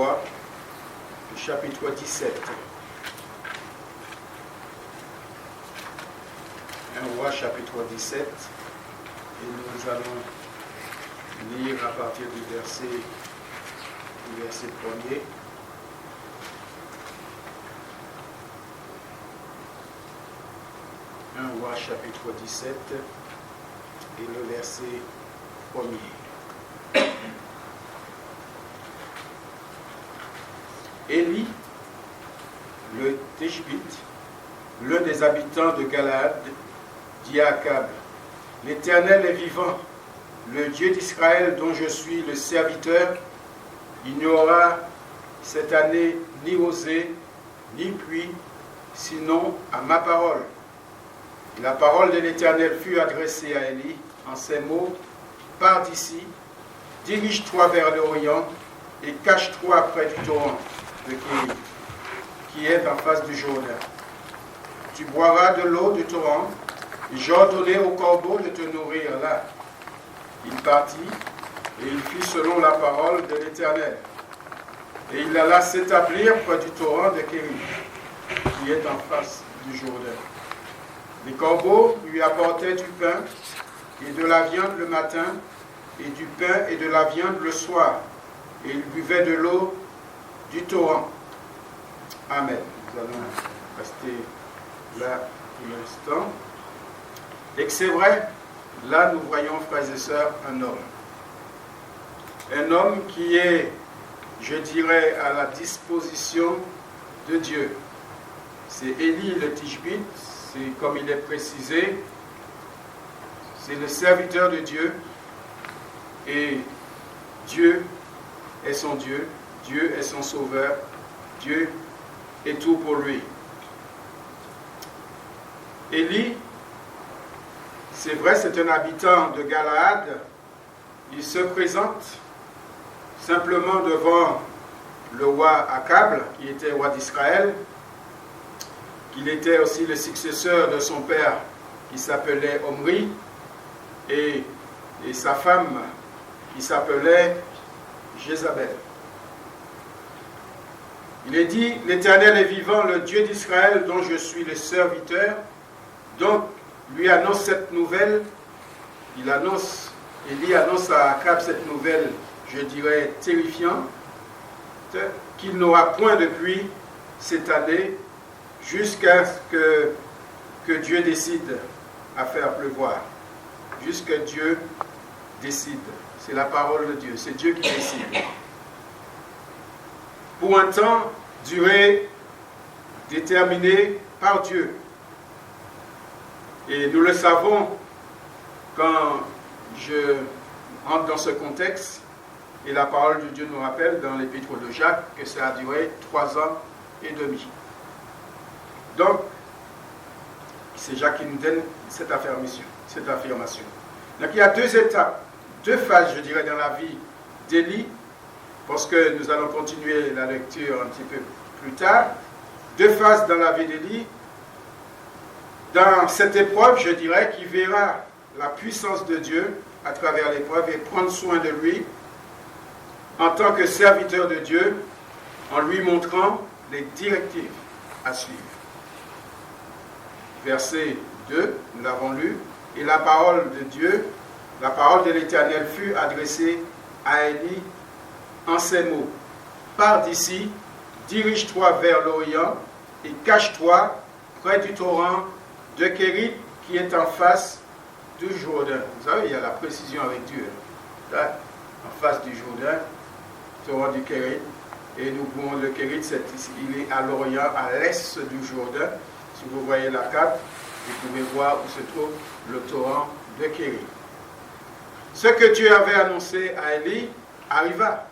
Rois, le chapitre 17. 1 Roi, chapitre 17. Et nous allons lire à partir du verset 1er. Un Roi, chapitre 17, et le verset 1er. Élie, le Tishbite, l'un des habitants de Galaad, dit à Akab: L'Éternel est vivant, le Dieu d'Israël dont je suis le serviteur. Il n'y aura cette année ni rosée, ni pluie, sinon à ma parole. Et la parole de l'Éternel fut adressée à Élie en ces mots: Pars d'ici, dirige-toi vers l'Orient et cache-toi près du torrent de Kérit, qui est en face du Jourdain. Tu boiras de l'eau du torrent, et j'ordonnai au corbeau de te nourrir là. Il partit, et il fit selon la parole de l'Éternel. Et il alla s'établir près du torrent de Kérit, qui est en face du Jourdain. Les corbeaux lui apportaient du pain et de la viande le matin, et du pain et de la viande le soir, et il buvait de l'eau du torrent. Amen. Nous allons rester là pour l'instant. Et que c'est vrai, là nous voyons, frères et sœurs, un homme. Un homme qui est, je dirais, à la disposition de Dieu. C'est Élie le Tishbite, c'est comme il est précisé, c'est le serviteur de Dieu, et Dieu est son Dieu, Dieu est son sauveur, Dieu est tout pour lui. Élie, c'est vrai, c'est un habitant de Galaad. Il se présente simplement devant le roi Akab, qui était roi d'Israël, qu'il était aussi le successeur de son père, qui s'appelait Omri, et sa femme, qui s'appelait Jézabel. Il est dit: L'Éternel est vivant, le Dieu d'Israël dont je suis le serviteur. Donc, lui annonce cette nouvelle. Élie annonce à Akab cette nouvelle, je dirais, terrifiante, qu'il n'aura point de pluie cette année jusqu'à ce que Dieu décide à faire pleuvoir. Jusqu'à Dieu décide. C'est la parole de Dieu, c'est Dieu qui décide. Pour un temps, durée déterminé par Dieu. Et nous le savons quand je rentre dans ce contexte, et la parole de Dieu nous rappelle dans l'épître de Jacques que ça a duré 3 ans et demi. Donc, c'est Jacques qui nous donne cette affirmation. Donc il y a 2 étapes, 2 phases, je dirais, dans la vie d'Élie, parce que nous allons continuer la lecture un petit peu plus tard. 2 phases dans la vie d'Élie. Dans cette épreuve, je dirais, qui verra la puissance de Dieu à travers l'épreuve et prendre soin de lui en tant que serviteur de Dieu, en lui montrant les directives à suivre. Verset 2, nous l'avons lu, et la parole de Dieu, la parole de l'Éternel fut adressée à Élie en ces mots: Pars d'ici, dirige-toi vers l'Orient et cache-toi près du torrent de Kérit qui est en face du Jourdain. Vous savez, il y a la précision avec Dieu. Là, en face du Jourdain, torrent du Kérit, et nous pouvons, le Kérit, il est à l'Orient, à l'est du Jourdain. Si vous voyez la carte, vous pouvez voir où se trouve le torrent de Kérit. Ce que Dieu avait annoncé à Élie arriva.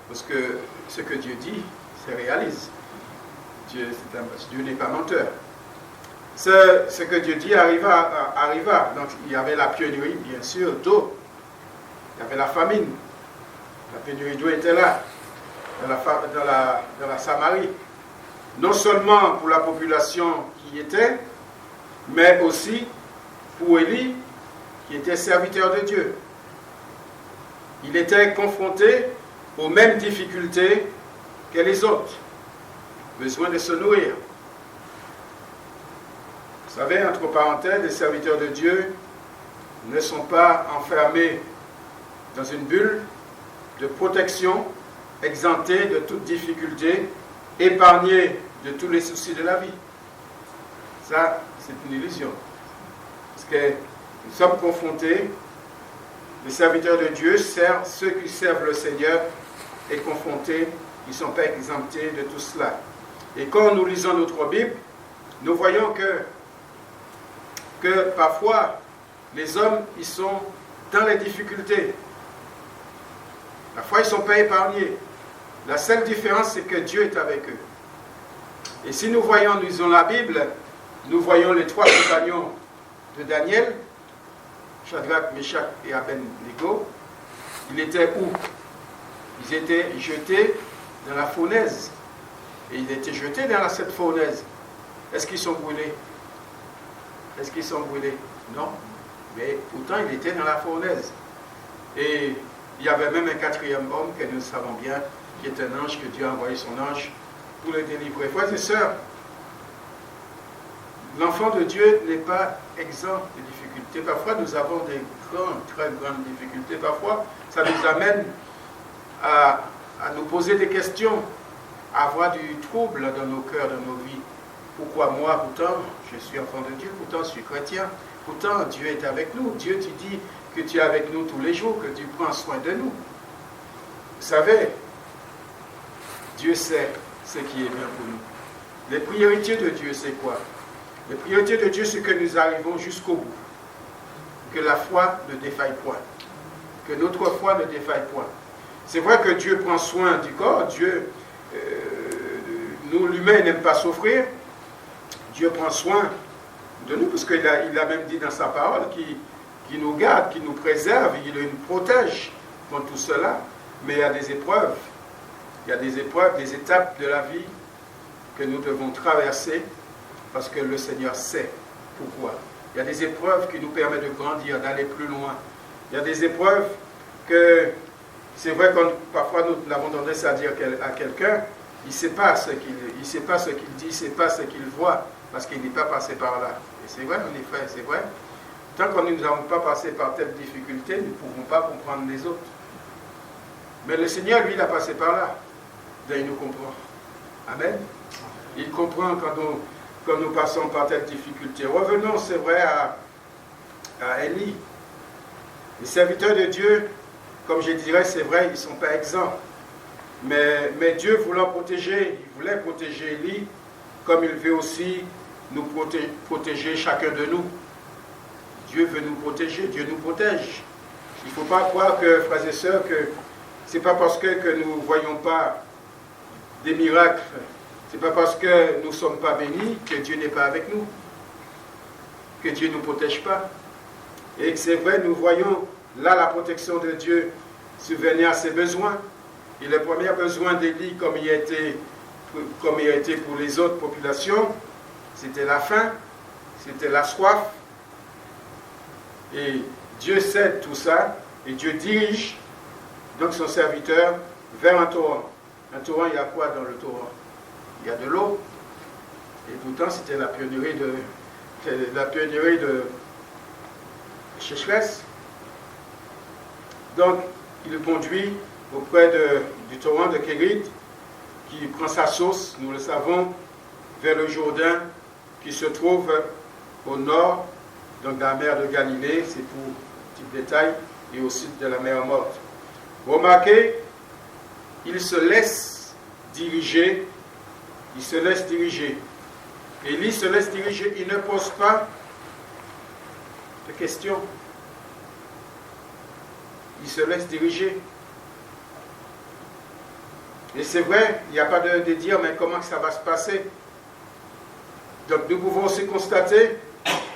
Parce que ce que Dieu dit, se réalise. Dieu n'est pas menteur. Ce que Dieu dit arriva. Donc il y avait la pénurie, bien sûr, d'eau. Il y avait la famine. La pénurie d'eau était là, dans la Samarie. Non seulement pour la population qui y était, mais aussi pour Élie, qui était serviteur de Dieu. Il était confronté aux mêmes difficultés que les autres. Besoin de se nourrir. Vous savez, entre parenthèses, les serviteurs de Dieu ne sont pas enfermés dans une bulle de protection, exemptés de toute difficulté, épargnés de tous les soucis de la vie. Ça, c'est une illusion. Parce que nous sommes confrontés, les serviteurs de Dieu, ceux qui servent le Seigneur, et confrontés, ils ne sont pas exemptés de tout cela. Et quand nous lisons notre Bible, nous voyons que parfois, les hommes, ils sont dans les difficultés. Parfois, ils ne sont pas épargnés. La seule différence, c'est que Dieu est avec eux. Et si nous lisons la Bible, nous voyons les 3 compagnons de Daniel, Shadrach, Meshach et Abednego. Ils étaient où? Ils étaient jetés dans la fournaise. Et ils étaient jetés dans cette fournaise. Est-ce qu'ils sont brûlés? Est-ce qu'ils sont brûlés? Non. Mais pourtant, ils étaient dans la fournaise. Et il y avait même un 4e homme que nous savons bien, qui est un ange, que Dieu a envoyé son ange pour le délivrer. Frères et sœurs, l'enfant de Dieu n'est pas exempt de difficultés. Parfois, nous avons des très grandes difficultés. Parfois, ça nous amène à nous poser des questions, à avoir du trouble dans nos cœurs, dans nos vies. Pourquoi moi, pourtant, je suis enfant de Dieu, pourtant je suis chrétien, pourtant Dieu est avec nous. Dieu, tu dis que tu es avec nous tous les jours, que tu prends soin de nous. Vous savez, Dieu sait ce qui est bien pour nous. Les priorités de Dieu, c'est quoi? Les priorités de Dieu, c'est que nous arrivons jusqu'au bout. Que la foi ne défaille point. Que notre foi ne défaille point. C'est vrai que Dieu prend soin du corps. Dieu, nous, l'humain, n'aime pas souffrir. Dieu prend soin de nous, parce qu'il a même dit dans sa parole qu'il nous garde, qu'il nous préserve, il nous protège contre tout cela. Mais il y a des épreuves. Il y a des épreuves, des étapes de la vie que nous devons traverser parce que le Seigneur sait pourquoi. Il y a des épreuves qui nous permettent de grandir, d'aller plus loin. Il y a des épreuves que, c'est vrai que parfois nous avons tendance à dire à quelqu'un, il ne sait pas ce qu'il dit, il ne sait pas ce qu'il voit, parce qu'il n'est pas passé par là. Et c'est vrai, en effet, c'est vrai. Tant que nous n'avons pas passé par telle difficulté, nous ne pouvons pas comprendre les autres. Mais le Seigneur, lui, il a passé par là. Donc il nous comprend. Amen. Il comprend quand nous passons par telle difficulté. Revenons, c'est vrai, à Élie. Les serviteurs de Dieu, comme je dirais, c'est vrai, ils ne sont pas exempts. Mais Dieu voulant protéger, il voulait protéger Élie, comme il veut aussi nous protéger chacun de nous. Dieu veut nous protéger, Dieu nous protège. Il ne faut pas croire que, frères et sœurs, que ce n'est pas parce que nous ne voyons pas des miracles, ce n'est pas parce que nous ne sommes pas bénis que Dieu n'est pas avec nous, que Dieu ne nous protège pas. Et c'est vrai, nous voyons là la protection de Dieu subvenir à ses besoins. Et le premier besoin d'Élie, comme il a été pour les autres populations, c'était la faim, c'était la soif. Et Dieu sait tout ça, et Dieu dirige donc son serviteur vers un torrent. Un torrent, il y a quoi dans le torrent? Il y a de l'eau. Et pourtant, c'était la pionnerie de sécheresse. Donc, il le conduit auprès du torrent de Kérit, qui prend sa source, nous le savons, vers le Jourdain, qui se trouve au nord, donc de la mer de Galilée, c'est pour petit détail, et au sud de la mer Morte. Remarquez, il se laisse diriger, Élie se laisse diriger, il ne pose pas de questions. Il se laisse diriger. Et c'est vrai, il n'y a pas de dire, mais comment ça va se passer? Donc nous pouvons aussi constater,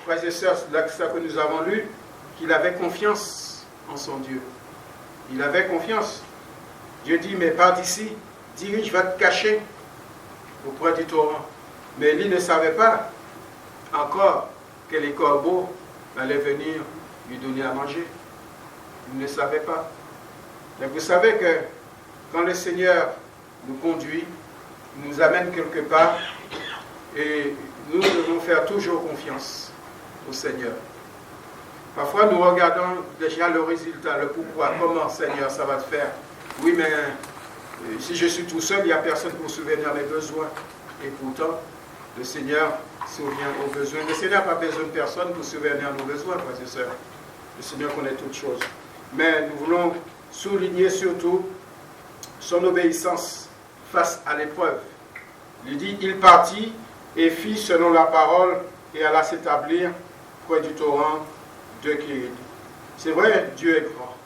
frères et sœurs, là que nous avons lu, qu'il avait confiance en son Dieu. Il avait confiance. Dieu dit, mais pars d'ici, dirige, va te cacher auprès du torrent. Mais Élie ne savait pas encore que les corbeaux allaient venir lui donner à manger. Il ne savait pas. Mais vous savez que quand le Seigneur nous conduit, nous amène quelque part, et nous devons faire toujours confiance au Seigneur. Parfois, nous regardons déjà le résultat, le pourquoi, comment, Seigneur, ça va te faire. Oui, mais si je suis tout seul, il n'y a personne pour subvenir mes besoins. Et pourtant, le Seigneur subvient aux besoins. Le Seigneur n'a pas besoin de personne pour subvenir nos besoins, frères et sœurs. Le Seigneur connaît toutes choses. Mais nous voulons souligner surtout son obéissance face à l'épreuve. Il dit, il partit et fit selon la parole et alla s'établir près du torrent de Kérit. C'est vrai, Dieu est grand.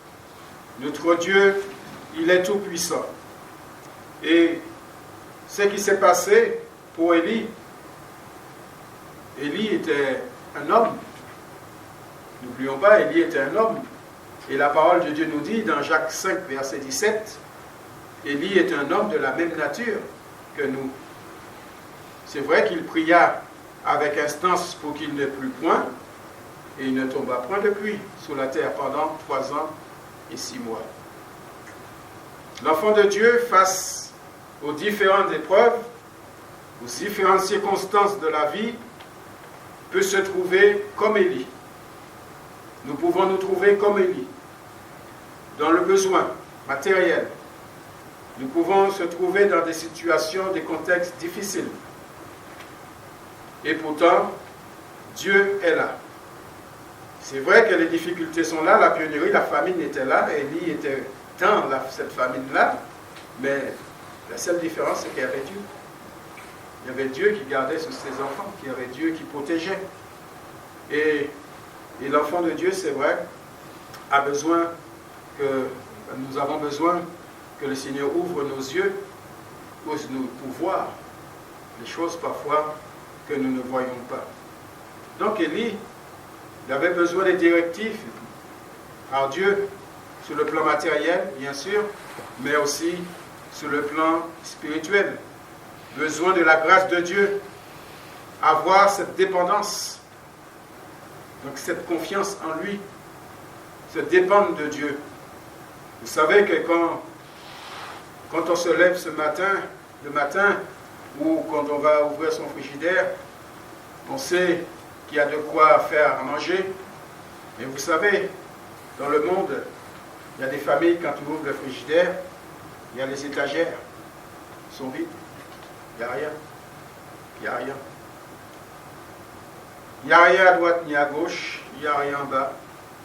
Notre Dieu, il est tout puissant. Et ce qui s'est passé pour Élie, Élie était un homme. N'oublions pas, Élie était un homme. Et la parole de Dieu nous dit dans Jacques 5, verset 17, Élie est un homme de la même nature que nous. C'est vrai qu'il pria avec instance pour qu'il ne plût point, et il ne tomba point de pluie sur la terre pendant 3 ans et 6 mois. L'enfant de Dieu, face aux différentes épreuves, aux différentes circonstances de la vie, peut se trouver comme Élie. Nous pouvons nous trouver comme Élie, dans le besoin matériel. Nous pouvons se trouver dans des situations, des contextes difficiles. Et pourtant, Dieu est là. C'est vrai que les difficultés sont là, la pénurie, la famine était là, Élie était dans cette famine-là, mais la seule différence, c'est qu'il y avait Dieu. Il y avait Dieu qui gardait sur ses enfants, il y avait Dieu qui protégeait. Et l'enfant de Dieu, c'est vrai, nous avons besoin que le Seigneur ouvre nos yeux pour voir les choses parfois que nous ne voyons pas. Donc Élie, il avait besoin des directives par Dieu sur le plan matériel, bien sûr, mais aussi sur le plan spirituel. Besoin de la grâce de Dieu, avoir cette dépendance, donc cette confiance en lui, se dépendre de Dieu. Vous savez que quand on se lève le matin, ou quand on va ouvrir son frigidaire, on sait qu'il y a de quoi faire à manger. Mais vous savez, dans le monde, il y a des familles, quand tu ouvres le frigidaire, il y a les étagères, elles sont vides. Il n'y a rien. Il n'y a rien. Il n'y a rien à droite ni à gauche, il n'y a rien en bas.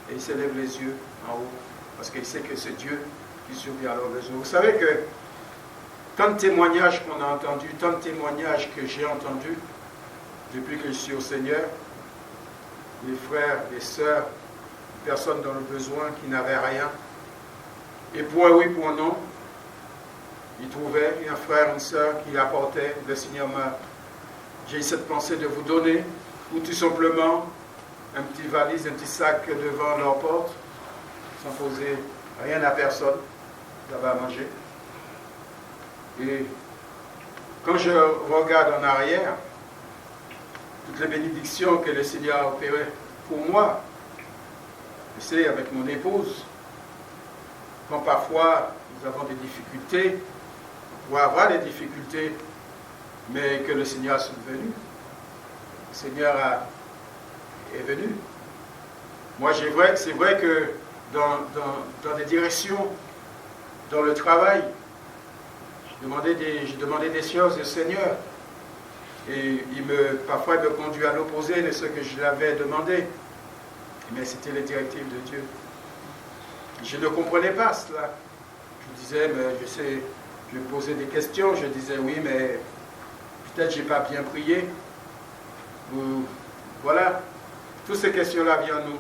Et il se lève les yeux en haut, parce qu'il sait que c'est Dieu qui survient à leurs besoins. Vous savez que tant de témoignages qu'on a entendus, tant de témoignages que j'ai entendus depuis que je suis au Seigneur, les frères, les sœurs, personnes dans le besoin qui n'avaient rien, et pour un oui, pour un non, ils trouvaient un frère, une sœur qui apportait, le Seigneur j'ai cette pensée de vous donner, ou tout simplement un petit valise, un petit sac devant leur porte, sans poser rien à personne, vous avez à manger. Et quand je regarde en arrière, toutes les bénédictions que le Seigneur a opérées pour moi, je sais, avec mon épouse, quand parfois nous avons des difficultés, on peut avoir des difficultés, mais que le Seigneur est venu. Le Seigneur est venu. Moi, c'est vrai que dans des directions, dans le travail, j'ai demandé des choses au Seigneur. Et parfois, il me conduit à l'opposé de ce que je l'avais demandé. Mais c'était les directives de Dieu. Je ne comprenais pas cela. Je disais, mais je sais, je me posais des questions. Je disais, oui, mais peut-être je n'ai pas bien prié. Ou, voilà. Toutes ces questions-là viennent à nous.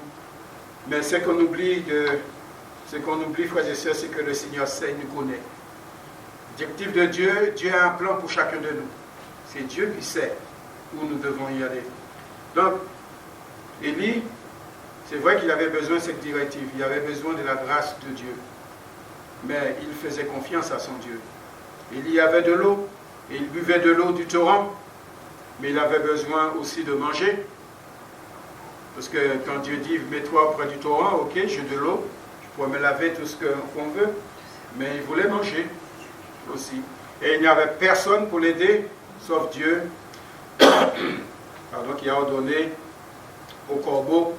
Mais ce qu'on oublie, frères et sœurs, c'est que le Seigneur sait, il nous connaît. L'objectif de Dieu, Dieu a un plan pour chacun de nous. C'est Dieu qui sait où nous devons y aller. Donc, Élie, c'est vrai qu'il avait besoin de cette directive, il avait besoin de la grâce de Dieu. Mais il faisait confiance à son Dieu. Élie avait de l'eau, et il buvait de l'eau du torrent, mais il avait besoin aussi de manger. Parce que quand Dieu dit, mets-toi auprès du torrent, ok, j'ai de l'eau, je pourrais me laver tout ce qu'on veut, mais il voulait manger. aussi. Et il n'y avait personne pour l'aider, sauf Dieu, pardon, qui a ordonné au corbeau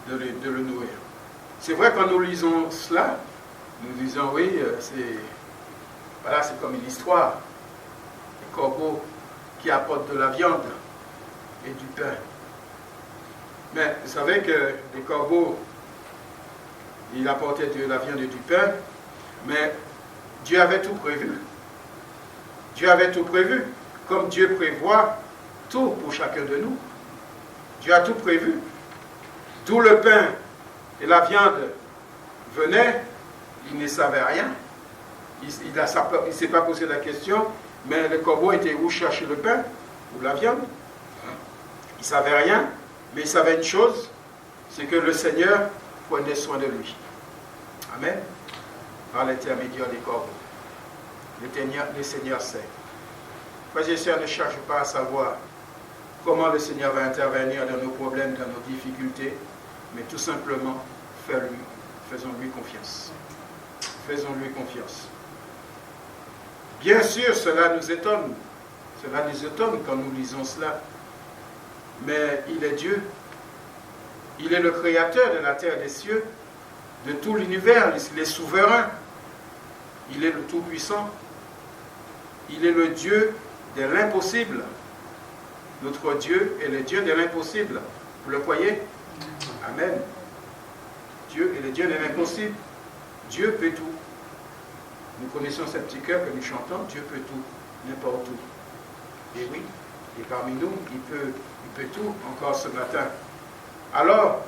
de le nourrir. C'est vrai, quand nous lisons cela, nous disons oui, c'est comme une histoire. Les corbeaux qui apportent de la viande et du pain. Mais vous savez que les corbeaux, ils apportaient de la viande et du pain, mais Dieu avait tout prévu. Dieu avait tout prévu, comme Dieu prévoit tout pour chacun de nous. Dieu a tout prévu. D'où le pain et la viande venaient, il ne savait rien. Il ne s'est pas posé la question, mais le corbeau était où chercher le pain ou la viande. Il ne savait rien, mais il savait une chose, c'est que le Seigneur prenait soin de lui. Amen. Par l'intermédiaire des corbeaux. Le Seigneur sait. Frères et sœurs, ne cherche pas à savoir comment le Seigneur va intervenir dans nos problèmes, dans nos difficultés, mais tout simplement, faisons-lui confiance. Faisons-lui confiance. Bien sûr, cela nous étonne. Cela nous étonne quand nous lisons cela. Mais il est Dieu. Il est le créateur de la terre et des cieux, de tout l'univers. Il est souverain. Il est le Tout-Puissant. Il est le Dieu de l'impossible. Notre Dieu est le Dieu de l'impossible. Vous le croyez? Amen. Dieu est le Dieu de l'impossible. Dieu peut tout. Nous connaissons ce petit cœur que nous chantons. Dieu peut tout, n'importe où. Et oui, et parmi nous, il peut tout encore ce matin. Alors,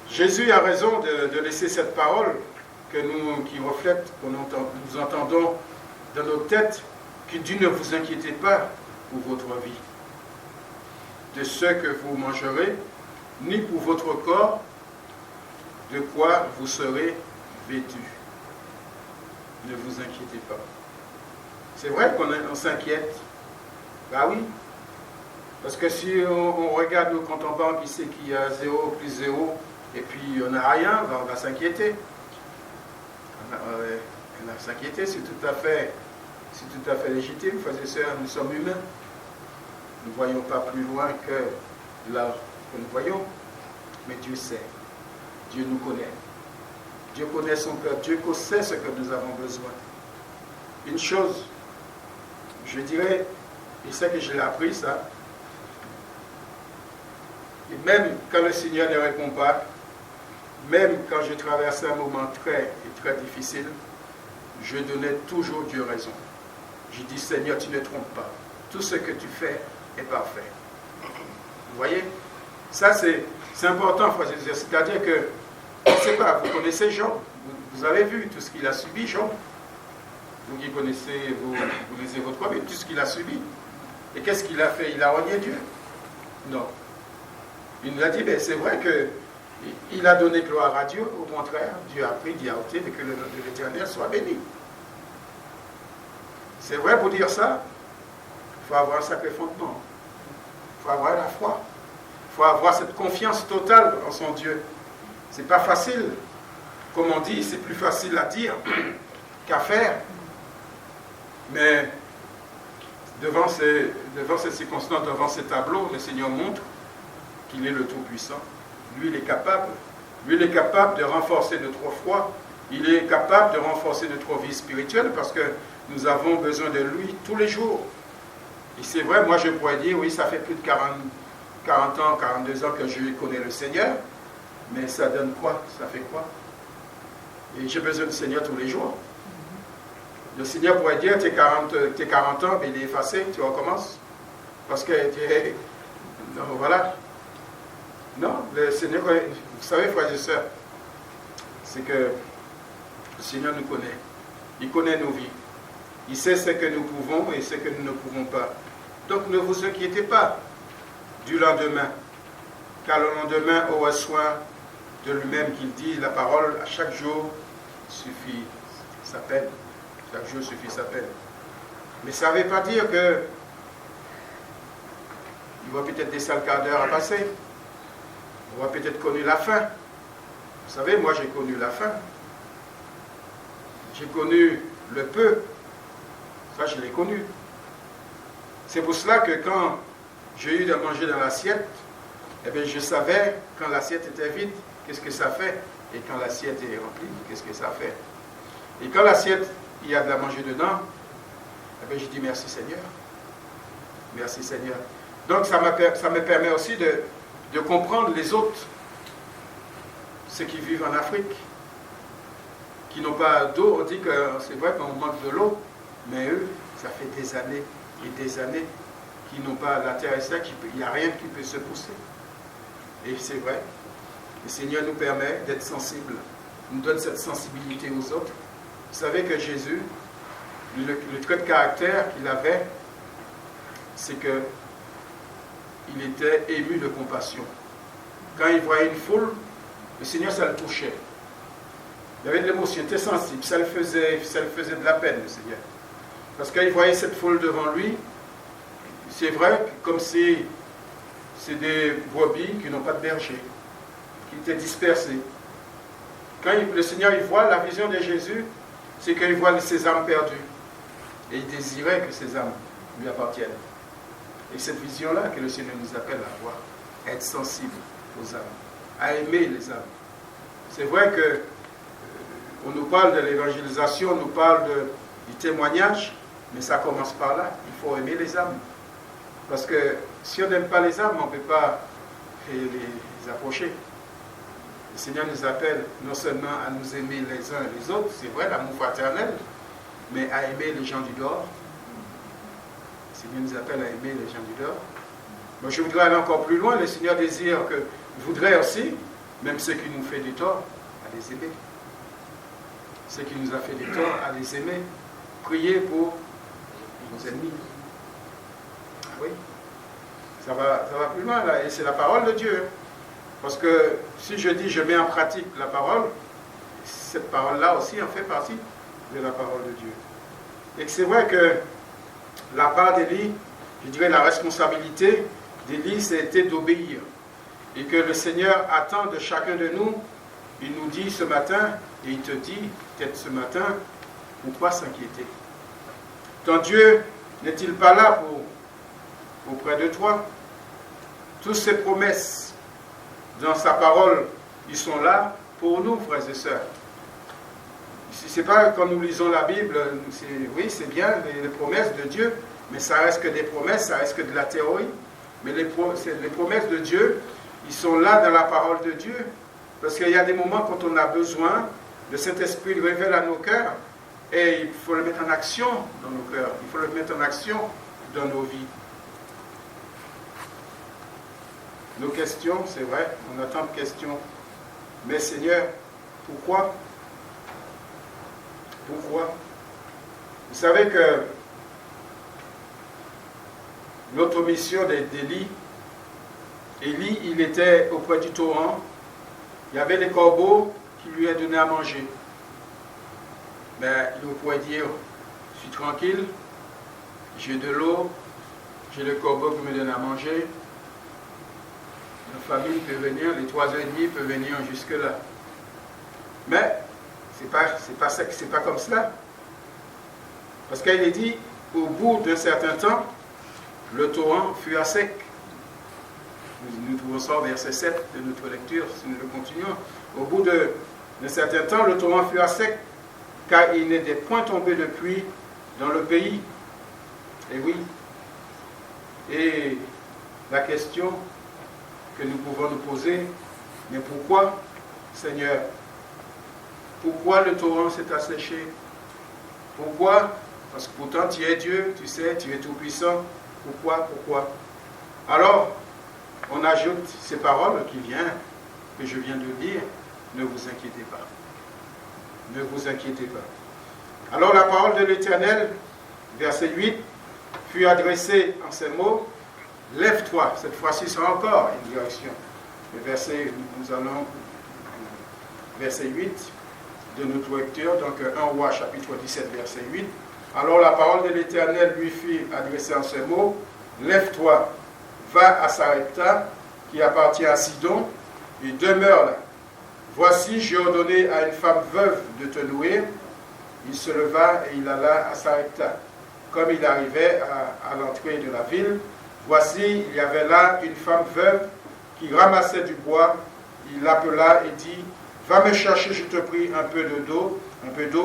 Jésus a raison de laisser cette parole qui reflète, nous entendons dans nos têtes, qui dit ne vous inquiétez pas pour votre vie, de ce que vous mangerez, ni pour votre corps, de quoi vous serez vêtus. Ne vous inquiétez pas. C'est vrai qu'on s'inquiète. Ben oui. Parce que si on regarde le compte en banque, il sait qu'il y a 0 plus 0, et puis on n'a rien, ben on va s'inquiéter. On va s'inquiéter, c'est tout à fait légitime, frères et sœurs, nous sommes humains. Nous ne voyons pas plus loin que là que nous voyons. Mais Dieu sait. Dieu nous connaît. Dieu connaît son cœur. Dieu sait ce que nous avons besoin. Une chose, je dirais, il sait que je l'ai appris ça. Et même quand le Seigneur ne répond pas, même quand je traversais un moment très difficile, je donnais toujours Dieu raison. Je dis, Seigneur, tu ne trompes pas. Tout ce que tu fais est parfait. Vous voyez? Ça, c'est important, frères et sœurs. C'est-à-dire que, je ne sais pas, vous connaissez Job. Vous avez vu tout ce qu'il a subi, Job. Vous qui connaissez, vous lisez votre Bible, tout ce qu'il a subi. Et qu'est-ce qu'il a fait? Il a renié Dieu? Non. Il nous a dit, ben, c'est vrai qu'il a donné gloire à Dieu. Au contraire, Dieu a pris, dit à ôter, que le nom de l'Éternel soit béni. C'est vrai pour dire ça, il faut avoir un sacré fondement. Il faut avoir la foi. Il faut avoir cette confiance totale en son Dieu. C'est pas facile. Comme on dit, c'est plus facile à dire qu'à faire. Mais devant ces circonstances, devant ces tableaux, le Seigneur montre qu'il est le Tout-Puissant. Lui, il est capable. Lui, il est capable de renforcer notre foi. Il est capable de renforcer notre vie spirituelle parce que nous avons besoin de lui tous les jours. Et c'est vrai, moi je pourrais dire, oui, ça fait plus de 40 ans, 42 ans que je connais le Seigneur, mais ça donne quoi? Ça fait quoi? Et j'ai besoin du Seigneur tous les jours. Le Seigneur pourrait dire, tes 40 ans, mais il est effacé, tu recommences. Parce que non, voilà. Non, le Seigneur, vous savez, frères et sœurs, c'est que le Seigneur nous connaît. Il connaît nos vies. Il sait ce que nous pouvons et ce que nous ne pouvons pas. Donc ne vous inquiétez pas du lendemain, car le lendemain aura soin de lui-même, qu'il dit la parole à chaque jour suffit sa peine. Chaque jour suffit sa peine. Mais ça ne veut pas dire que il va peut-être des sales quarts d'heure à passer. On va peut-être connu la fin. Vous savez, moi j'ai connu la fin. J'ai connu le peu. Ça, je l'ai connu. C'est pour cela que quand j'ai eu de manger dans l'assiette, eh bien, je savais quand l'assiette était vide, qu'est-ce que ça fait, et quand l'assiette est remplie, qu'est-ce que ça fait. Et quand l'assiette, il y a de la manger dedans, eh bien, je dis merci Seigneur. Merci Seigneur. Donc, ça me permet aussi de comprendre les autres, ceux qui vivent en Afrique, qui n'ont pas d'eau. On dit que c'est vrai qu'on manque de l'eau, mais eux, ça fait des années et des années qu'ils n'ont pas, la terre est sèche, il n'y a rien qui peut se pousser. Et c'est vrai, le Seigneur nous permet d'être sensibles, nous donne cette sensibilité aux autres. Vous savez que Jésus, le trait de caractère qu'il avait, c'est que il était ému de compassion. Quand il voyait une foule, le Seigneur, ça le touchait. Il avait de l'émotion, il était sensible, ça le faisait de la peine, le Seigneur. Parce qu'il voyait cette foule devant lui, c'est vrai, comme si c'est des brebis qui n'ont pas de berger, qui étaient dispersés. Quand le Seigneur il voit la vision de Jésus, c'est qu'il voit ses âmes perdues. Et il désirait que ces âmes lui appartiennent. Et cette vision-là que le Seigneur nous appelle à voir, à être sensible aux âmes, à aimer les âmes. C'est vrai que on nous parle de l'évangélisation, on nous parle du témoignage, mais ça commence par là. Il faut aimer les âmes. Parce que si on n'aime pas les âmes, on ne peut pas les approcher. Le Seigneur nous appelle non seulement à nous aimer les uns et les autres, c'est vrai, l'amour fraternel, mais à aimer les gens du dehors. Le Seigneur nous appelle à aimer les gens du dehors. Moi, je voudrais aller encore plus loin. Le Seigneur désire que, voudrait aussi, même ceux qui nous font du tort, à les aimer. Ceux qui nous ont fait du tort, à les aimer. Prier pour nos ennemis. Oui, ça va plus loin là, et c'est la parole de Dieu. Parce que si je dis je mets en pratique la parole, cette parole-là aussi en fait partie de la parole de Dieu. Et c'est vrai que la part d'Élie, je dirais la responsabilité d'Élie, c'était d'obéir. Et que le Seigneur attend de chacun de nous, il nous dit ce matin, et il te dit peut-être ce matin, pourquoi s'inquiéter? Ton Dieu n'est-il pas là auprès de toi? Toutes ces promesses dans sa parole, ils sont là pour nous, frères et sœurs. Ce n'est pas quand nous lisons la Bible, oui, c'est bien les promesses de Dieu, mais ça reste que des promesses, ça reste que de la théorie. Mais les promesses de Dieu, ils sont là dans la parole de Dieu. Parce qu'il y a des moments quand on a besoin de Saint-Esprit révèle à nos cœurs, et il faut le mettre en action dans nos cœurs, il faut le mettre en action dans nos vies. Nos questions, c'est vrai, on a tant de questions. Mais Seigneur, pourquoi? Pourquoi? Vous savez que notre mission d'Élie, Élie, il était auprès du torrent, il y avait des corbeaux qui lui a donné à manger. Mais il pourrait dire, je suis tranquille, j'ai de l'eau, j'ai le corbeau qui me donne à manger, la famille peut venir, les 3h30 peuvent venir jusque-là. Mais c'est pas comme cela. Parce qu'il est dit, au bout d'un certain temps, le torrent fut à sec. Nous trouvons ça au verset 7 de notre lecture, si nous le continuons. Au bout d'un certain temps, le torrent fut à sec, car il n'était point tombé de pluie dans le pays. Et oui. Et la question que nous pouvons nous poser, mais pourquoi, Seigneur? Pourquoi le torrent s'est asséché? Pourquoi? Parce que pourtant tu es Dieu, tu sais, tu es tout-puissant. Pourquoi? Alors, on ajoute ces paroles que je viens de dire, ne vous inquiétez pas. Ne vous inquiétez pas. Alors la parole de l'Éternel, verset 8, fut adressée en ces mots, lève-toi. Cette fois-ci, c'est encore une direction. Le verset, nous allons, verset 8 de notre lecture, donc 1 Roi chapitre 17, verset 8. Alors la parole de l'Éternel lui fut adressée en ces mots, lève-toi, va à Sarepta, qui appartient à Sidon, et demeure là. Voici, j'ai ordonné à une femme veuve de te nourrir, il se leva et il alla à Sarepta. Comme il arrivait à l'entrée de la ville, voici, il y avait là une femme veuve qui ramassait du bois. Il l'appela et dit, « Va me chercher, je te prie, un peu d'eau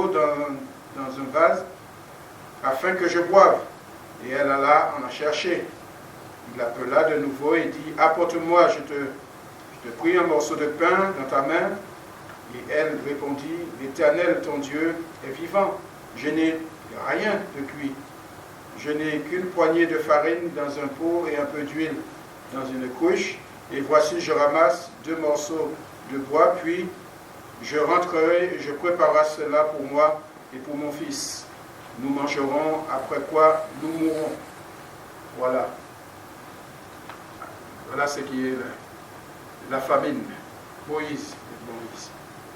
dans un vase, afin que je boive. » Et elle alla en chercher. Il l'appela de nouveau et dit, « Apporte-moi, je te prie, un morceau de pain dans ta main. » Et elle répondit, « L'Éternel, ton Dieu, est vivant. Je n'ai rien de cuit. Je n'ai qu'une poignée de farine dans un pot et un peu d'huile dans une couche. Et voici, je ramasse 2 morceaux de bois, puis je rentrerai et je préparerai cela pour moi et pour mon fils. Nous mangerons, après quoi nous mourrons. » Voilà. Voilà ce qui est la famine. Moïse.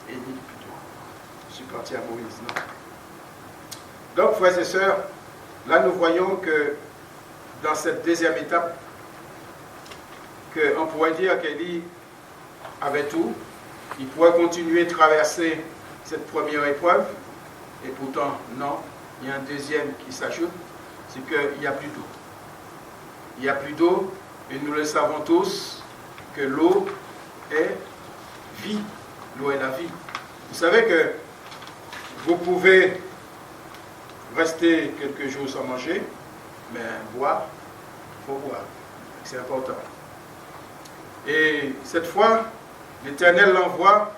Élie plutôt. Je suis parti à Moïse, non? Donc, frères et sœurs, là nous voyons que dans cette deuxième étape, qu'on pourrait dire qu'Élie avait tout, il pourrait continuer de traverser cette première épreuve, et pourtant, non, il y a un deuxième qui s'ajoute, c'est qu'il n'y a plus d'eau. Il n'y a plus d'eau, et nous le savons tous, que l'eau est vie. L'eau est la vie. Vous savez que vous pouvez rester quelques jours sans manger, mais boire, il faut boire. C'est important. Et cette fois, l'Éternel l'envoie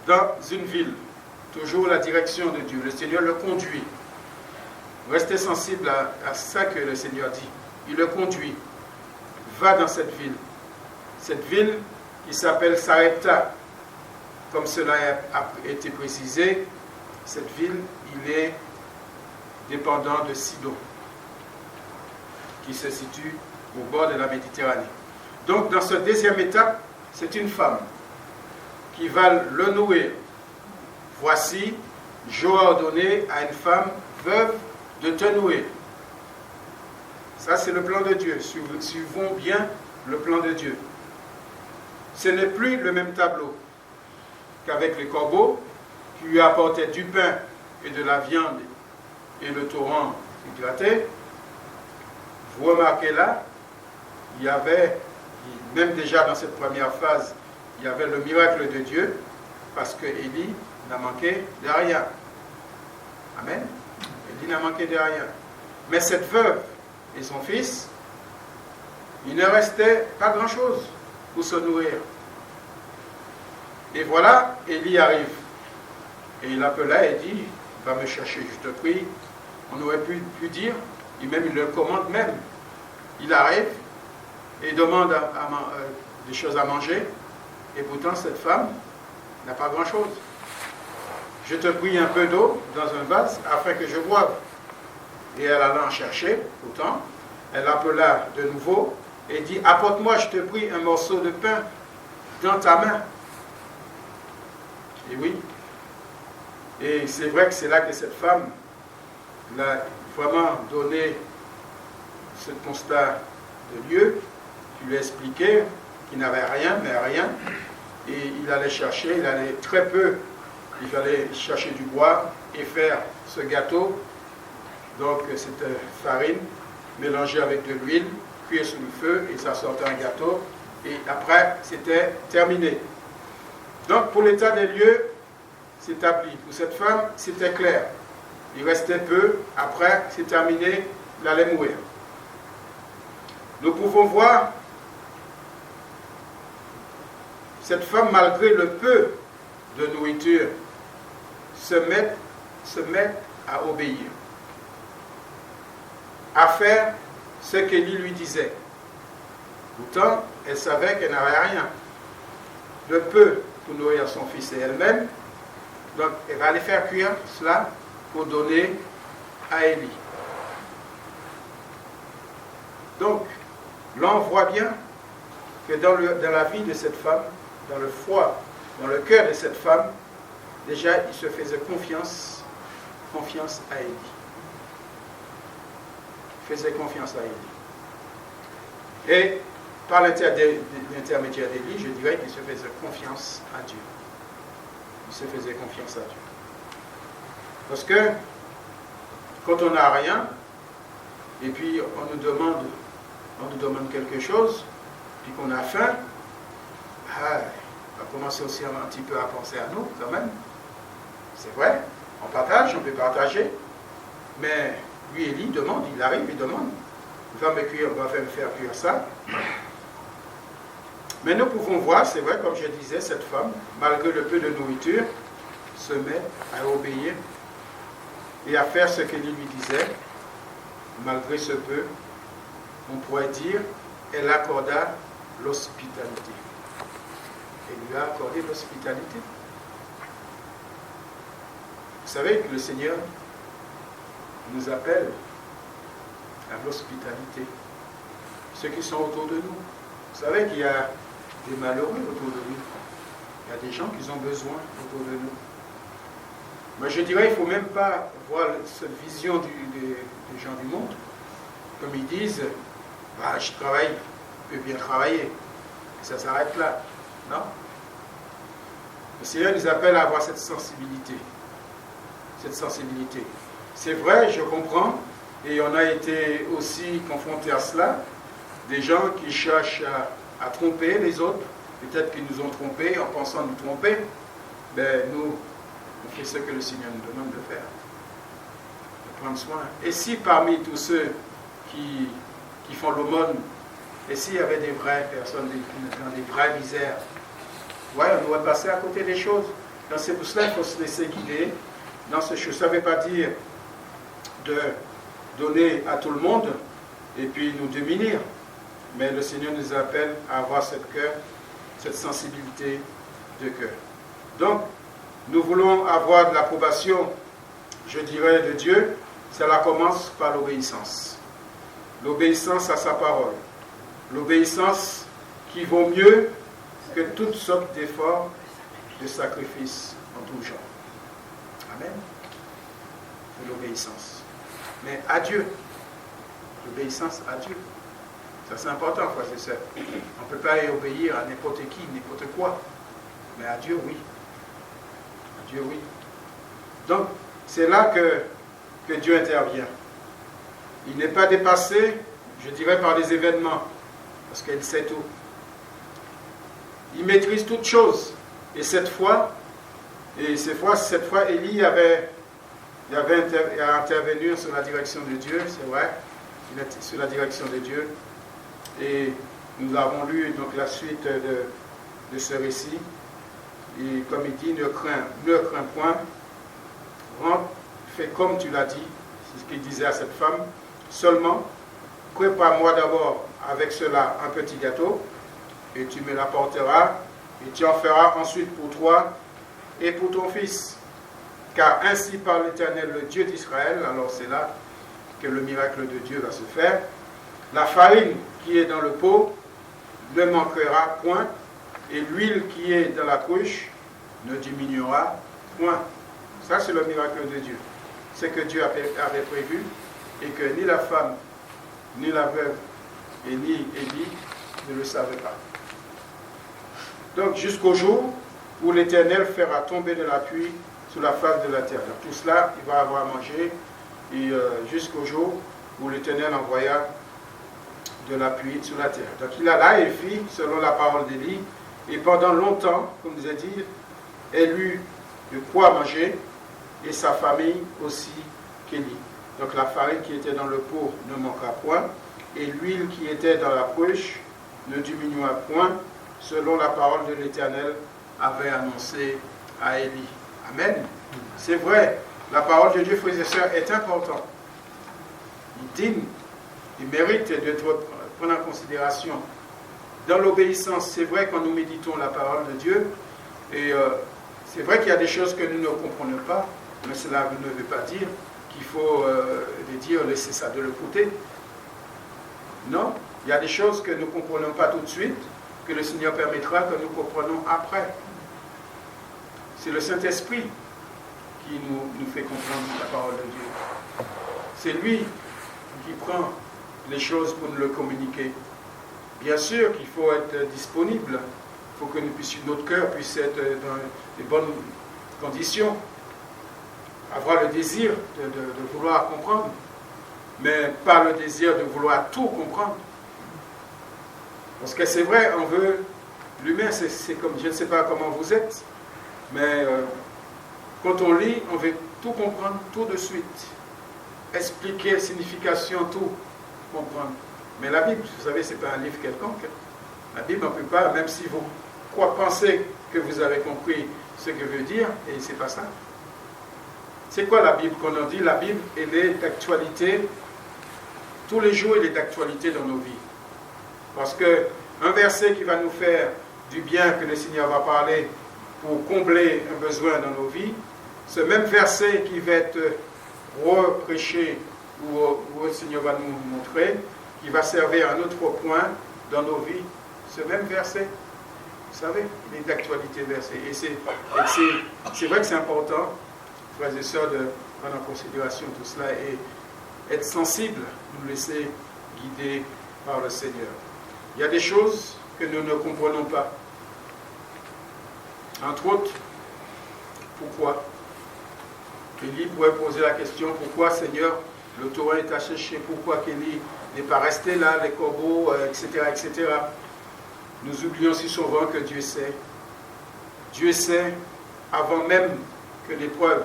dans une ville. Toujours la direction de Dieu. Le Seigneur le conduit. Restez sensible à ça que le Seigneur dit. Il le conduit. Va dans cette ville. Cette ville qui s'appelle Sarepta. Comme cela a été précisé, cette ville, il est dépendant de Sidon, qui se situe au bord de la Méditerranée. Donc, dans cette deuxième étape, c'est une femme qui va le nourrir. Voici, j'aurai ordonné à une femme veuve de te nourrir. Ça, c'est le plan de Dieu. Suivons bien le plan de Dieu. Ce n'est plus le même tableau qu'avec les corbeaux qui lui apportaient du pain et de la viande et le torrent éclaté. Vous remarquez là, il y avait, même déjà dans cette première phase, il y avait le miracle de Dieu, parce que Élie n'a manqué de rien. Amen. Élie n'a manqué de rien. Mais cette veuve et son fils, il ne restait pas grand-chose pour se nourrir. Et voilà, Élie arrive. Et il appela et dit, va me chercher, je te prie. On aurait pu dire, et même il le commande même. Il arrive et demande des choses à manger. Et pourtant, cette femme n'a pas grand-chose. Je te prie un peu d'eau dans un vase afin que je boive. Et elle alla en chercher, pourtant. Elle appela de nouveau et dit, apporte-moi, je te prie, un morceau de pain dans ta main. Et oui. Et c'est vrai que c'est là que cette femme l'a vraiment donné ce constat de lieu, qui lui a expliqué qu'il n'avait rien, mais rien. Et il allait chercher, il allait très peu, il fallait chercher du bois et faire ce gâteau. Donc c'était farine mélangée avec de l'huile, cuire sous le feu et ça sortait un gâteau. Et après, c'était terminé. Donc pour l'état des lieux, c'est établi. Pour cette femme, c'était clair. Il restait peu, après, c'est terminé, il allait mourir. Nous pouvons voir cette femme, malgré le peu de nourriture, se met à obéir, à faire ce qu'Élie lui disait. Pourtant, elle savait qu'elle n'avait rien. Le peu pour nourrir son fils et elle-même. Donc, elle va aller faire cuire cela pour donner à Élie. Donc, là, on voit bien que dans la vie de cette femme, dans le foie, dans le cœur de cette femme, déjà, il se faisait confiance à Élie. Il faisait confiance à Élie. Et par l'intermédiaire d'Élie, je dirais qu'il se faisait confiance à Dieu. Il se faisait confiance à Dieu. Parce que quand on n'a rien, et puis on nous demande quelque chose, puis qu'on a faim, on va commencer aussi un petit peu à penser à nous quand même. C'est vrai, on partage, on peut partager, mais lui, Élie demande, il arrive, il demande. On va me faire cuire ça. Mais nous pouvons voir, c'est vrai, comme je disais, cette femme, malgré le peu de nourriture, se met à obéir et à faire ce qu'Élie lui disait. Malgré ce peu, on pourrait dire, elle accorda l'hospitalité. Elle lui a accordé l'hospitalité. Vous savez que le Seigneur nous appelle à l'hospitalité. Ceux qui sont autour de nous. Vous savez qu'il y a des malheureux autour de nous. Il y a des gens qui ont besoin autour de nous. Mais je dirais, il ne faut même pas voir cette vision des gens du monde. Comme ils disent, je travaille, je peux bien travailler. Et ça s'arrête là. Non. Le Seigneur nous appelle à avoir cette sensibilité. Cette sensibilité. C'est vrai, je comprends, et on a été aussi confrontés à cela, des gens qui cherchent à tromper les autres, peut-être qu'ils nous ont trompés en pensant nous tromper, mais nous, on fait ce que le Seigneur nous demande de faire, de prendre soin. Et si parmi tous ceux qui font l'aumône, et s'il y avait des vraies personnes dans des vraies misères, ouais, on doit passer à côté des choses. Donc c'est pour cela qu'il faut se laisser guider dans ces choses. Ça ne veut pas dire de donner à tout le monde et puis nous démunir. Mais le Seigneur nous appelle à avoir cette sensibilité de cœur. Donc, nous voulons avoir de l'approbation, je dirais, de Dieu. Cela commence par l'obéissance. L'obéissance à sa parole. L'obéissance qui vaut mieux que toutes sortes d'efforts, de sacrifices en tout genre. Amen. C'est l'obéissance. Mais à Dieu. L'obéissance à Dieu. Ça c'est important, frères et sœurs. On ne peut pas obéir à n'importe qui, n'importe quoi. Mais à Dieu, oui. À Dieu, oui. Donc, c'est là que Dieu intervient. Il n'est pas dépassé, je dirais, par les événements. Parce qu'il sait tout. Il maîtrise toutes choses. Et cette fois, Élie a intervenu sur la direction de Dieu, c'est vrai. Il est sur la direction de Dieu. Et nous avons lu donc la suite de ce récit. Et comme il dit, ne crains point. Fais comme tu l'as dit. C'est ce qu'il disait à cette femme. Seulement, prépare-moi d'abord avec cela un petit gâteau. Et tu me l'apporteras. Et tu en feras ensuite pour toi et pour ton fils. Car ainsi par l'Éternel, le Dieu d'Israël, alors c'est là que le miracle de Dieu va se faire. La farine qui est dans le pot ne manquera point, et l'huile qui est dans la cruche ne diminuera point. Ça, c'est le miracle de Dieu. C'est que Dieu avait prévu, et que ni la femme, ni la veuve, et ni Élie ne le savaient pas. Donc, jusqu'au jour où l'Éternel fera tomber de la pluie sur la face de la terre. Donc, tout cela, il va avoir à manger, et jusqu'au jour où l'Éternel envoya de la pluie sur la terre. Donc il alla et fit selon la parole d'Élie, et pendant longtemps, comme je vous ai dit, elle eut de quoi manger, et sa famille aussi qu'Élie. Donc la farine qui était dans le pot ne manqua point, et l'huile qui était dans la cruche ne diminua point, selon la parole de l'Éternel avait annoncé à Élie. Amen. C'est vrai, la parole de Dieu, frères et sœurs, est importante. Il digne, il mérite d'être pris en considération. Dans l'obéissance, c'est vrai quand nous méditons la parole de Dieu, et c'est vrai qu'il y a des choses que nous ne comprenons pas, mais cela ne veut pas dire qu'il faut laisser ça de le côté. Non, il y a des choses que nous ne comprenons pas tout de suite, que le Seigneur permettra que nous comprenions après. C'est le Saint-Esprit qui nous fait comprendre la parole de Dieu. C'est lui qui prend les choses pour nous le communiquer. Bien sûr qu'il faut être disponible. Il faut que notre cœur puisse être dans les bonnes conditions. avoir le désir de vouloir comprendre, mais pas le désir de vouloir tout comprendre. Parce que c'est vrai, on veut, l'humain, c'est comme, je ne sais pas comment vous êtes, mais quand on lit, on veut tout comprendre tout de suite. Expliquer, signification, tout comprendre. Mais la Bible, vous savez, ce n'est pas un livre quelconque. La Bible, on ne peut pas, même si vous pensez que vous avez compris ce que veut dire, et ce n'est pas ça. C'est quoi la Bible? Quand on dit la Bible, elle est d'actualité, tous les jours, elle est d'actualité dans nos vies. Parce qu'un verset qui va nous faire du bien que le Seigneur va parler pour combler un besoin dans nos vies, ce même verset qui va être reprêché ou le Seigneur va nous montrer, qui va servir à un autre point dans nos vies, ce même verset, vous savez, il est d'actualité verset. Et c'est vrai que c'est important, frères et sœurs, de prendre en considération tout cela et être sensible, nous laisser guider par le Seigneur. Il y a des choses que nous ne comprenons pas. Entre autres, pourquoi? Élie pourrait poser la question, pourquoi Seigneur, le torrent est asséché, pourquoi qu'Élie n'est pas resté là, les corbeaux, etc., etc. Nous oublions si souvent que Dieu sait. Dieu sait, avant même que l'épreuve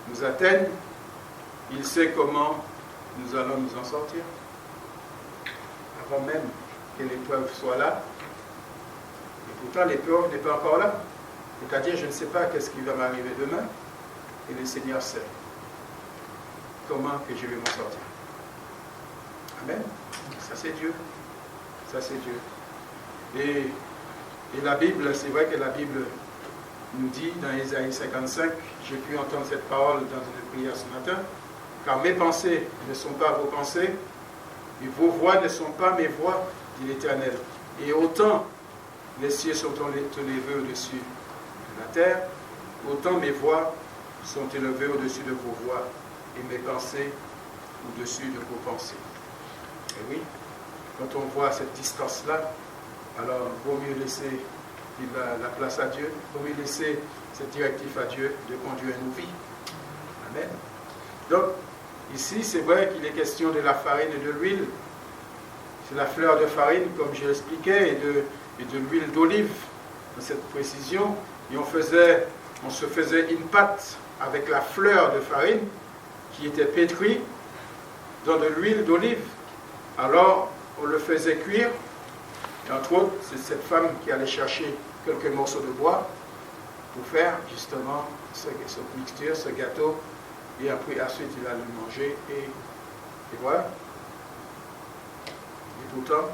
nous atteigne, il sait comment nous allons nous en sortir. Avant même que l'épreuve soit là. Et pourtant, l'épreuve n'est pas encore là. C'est-à-dire, je ne sais pas qu'est-ce qui va m'arriver demain. Et le Seigneur sait comment que je vais m'en sortir. Amen. Ça, c'est Dieu. Ça, c'est Dieu. Et la Bible, c'est vrai que la Bible nous dit dans Ésaïe 55, j'ai pu entendre cette parole dans une prière ce matin, car mes pensées ne sont pas vos pensées, et vos voix ne sont pas mes voix, dit l'Éternel. Et autant les cieux sont élevés au-dessus de la terre, autant mes voix sont élevées au-dessus de vos voix, et mes pensées au-dessus de vos pensées. Et oui, quand on voit cette distance-là, alors il vaut mieux laisser la place à Dieu, il vaut mieux laisser cette directive à Dieu de conduire nos vies. Amen. Donc, ici, c'est vrai qu'il est question de la farine et de l'huile. C'est la fleur de farine, comme je l'expliquais, et de l'huile d'olive, dans cette précision. Et on se faisait une pâte avec la fleur de farine qui était pétrie dans de l'huile d'olive. Alors, on le faisait cuire. Et entre autres, c'est cette femme qui allait chercher quelques morceaux de bois pour faire justement cette mixture, ce gâteau. Et après, ensuite, il allait le manger. Et voilà. Et pourtant,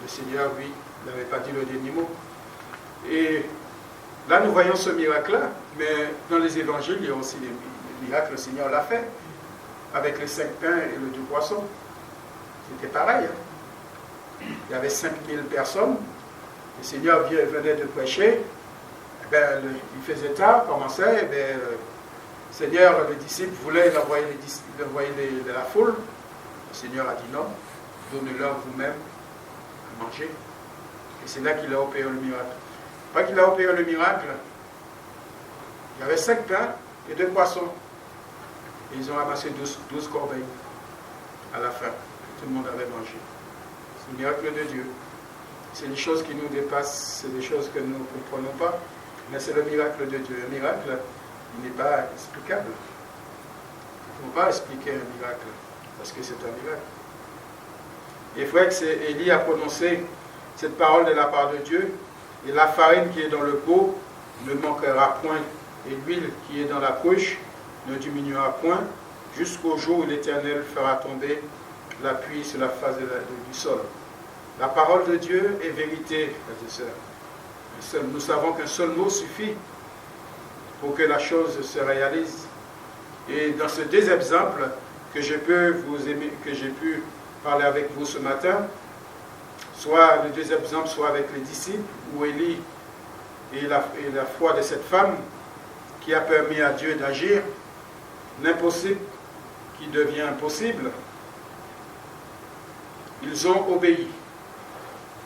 le Seigneur, lui, n'avait pas dit le dernier mot. Et là, nous voyons ce miracle-là. Mais dans les évangiles, il y a aussi des miracles que le Seigneur l'a fait. Avec les 5 pains et le 2 poissons. C'était pareil. Il y avait 5000 personnes. Le Seigneur venait de prêcher. Il faisait tard, commençait. Le Seigneur, les disciples voulaient envoyer de la foule. Le Seigneur a dit non, donnez-leur vous-même à manger. Et c'est là qu'il a opéré le miracle. Pas qu'il a opéré le miracle, il y avait 5 pains et 2 poissons. Et ils ont ramassé 12 corbeilles à la fin. Tout le monde avait mangé. C'est le miracle de Dieu. C'est des choses qui nous dépassent, c'est des choses que nous ne comprenons pas, mais c'est le miracle de Dieu. Un miracle, il n'est pas explicable. Il ne faut pas expliquer un miracle, parce que c'est un miracle. Et frère, Élie a prononcé cette parole de la part de Dieu, et la farine qui est dans le pot ne manquera point, et l'huile qui est dans la cruche ne diminuera point, jusqu'au jour où l'Éternel fera tomber la pluie sur la face du sol. La parole de Dieu est vérité, frères et sœurs. Nous savons qu'un seul mot suffit pour que la chose se réalise. Et dans ces 2 exemples que j'ai pu parler avec vous ce matin, soit les 2 exemples, soit avec les disciples, où Élie et la foi de cette femme qui a permis à Dieu d'agir, l'impossible qui devient impossible, ils ont obéi.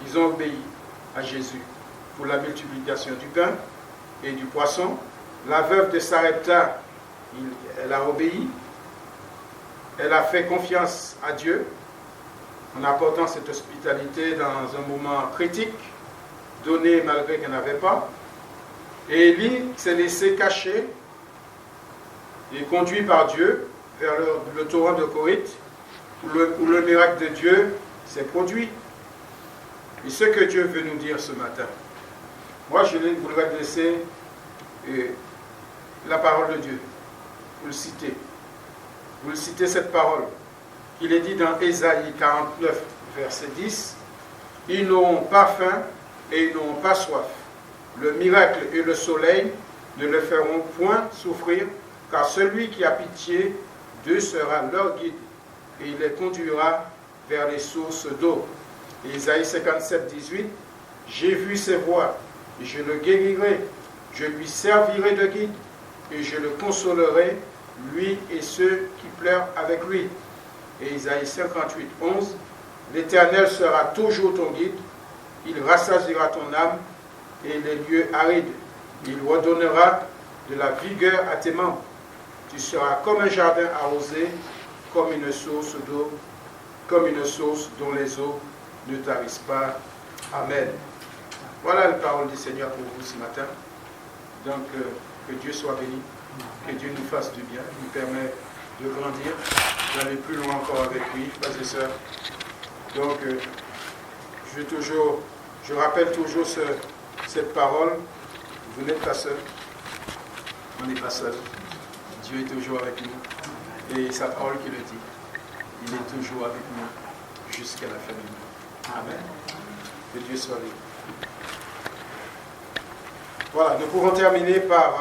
Ils ont obéi à Jésus pour la multiplication du pain et du poisson. La veuve de Sarepta, Elle a obéi, elle a fait confiance à Dieu en apportant cette hospitalité dans un moment critique, donné malgré qu'elle n'avait pas. Et Élie s'est laissé cacher et conduit par Dieu vers le torrent de Corinthe, où le miracle de Dieu s'est produit. Et ce que Dieu veut nous dire ce matin, moi je voudrais laisser la parole de Dieu. Vous le citez. Vous le citez cette parole. Il est dit dans Ésaïe 49, verset 10, « Ils n'auront pas faim et ils n'auront pas soif. Le miracle et le soleil ne le feront point souffrir, car celui qui a pitié d'eux sera leur guide, et il les conduira vers les sources d'eau. » Ésaïe 57, 18, « J'ai vu ses voies, et je le guérirai, je lui servirai de guide, et je le consolerai, lui et ceux qui pleurent avec lui. » Et Ésaïe 58, 11, « L'Éternel sera toujours ton guide, il rassasiera ton âme et les lieux arides. Il redonnera de la vigueur à tes membres. Tu seras comme un jardin arrosé, comme une source d'eau, comme une source dont les eaux ne tarissent pas. » Amen. Voilà la parole du Seigneur pour vous ce matin. Donc, que Dieu soit béni, que Dieu nous fasse du bien, nous permet de grandir, d'aller plus loin encore avec lui, frères et sœurs. Donc, je rappelle toujours cette parole. Vous n'êtes pas seul. On n'est pas seul. Dieu est toujours avec nous. Et sa parole qui le dit. Il est toujours avec nous jusqu'à la fin du monde. Amen. Que Dieu soit béni. Voilà, nous pouvons terminer par